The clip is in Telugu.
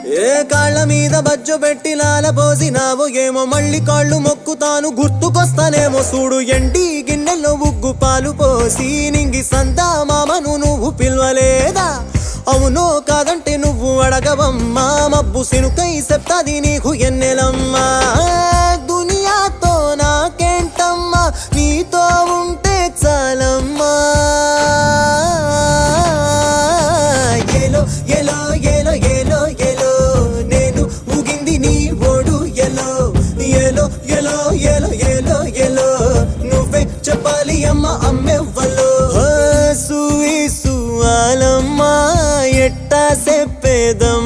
ఏ కాళ్ళ మీద బజ్జు పెట్టి లాలపోసినావు ఏమో మళ్ళీ కాళ్ళు మొక్కుతాను గుర్తుకొస్తానేమో చూడు ఎండి గిన్నెలో ఉగ్గు పాలు పోసి నింగి సంతా మామను నువ్వు పిలవలేదా అవునో కాదంటే నువ్వు అడగవమ్మా మబ్బు సినుకై చెప్తాది నీకు ఎన్నెలమ్మా దునియాతో నాకేంటమ్మా నీతో ఉంటే చాలమ్మా ఏలో ఏలో ఏలో ఏలో ఏలో నేను ఊగింది నీ ఓడు ఎలో ఏలో ఏలో ఏలో ఏలో ఏలో నువ్వే చెప్పాలి అమ్మ అమ్మెవ్వలో సూయి సువాలమ్మా ఎట్టా చెప్పేదం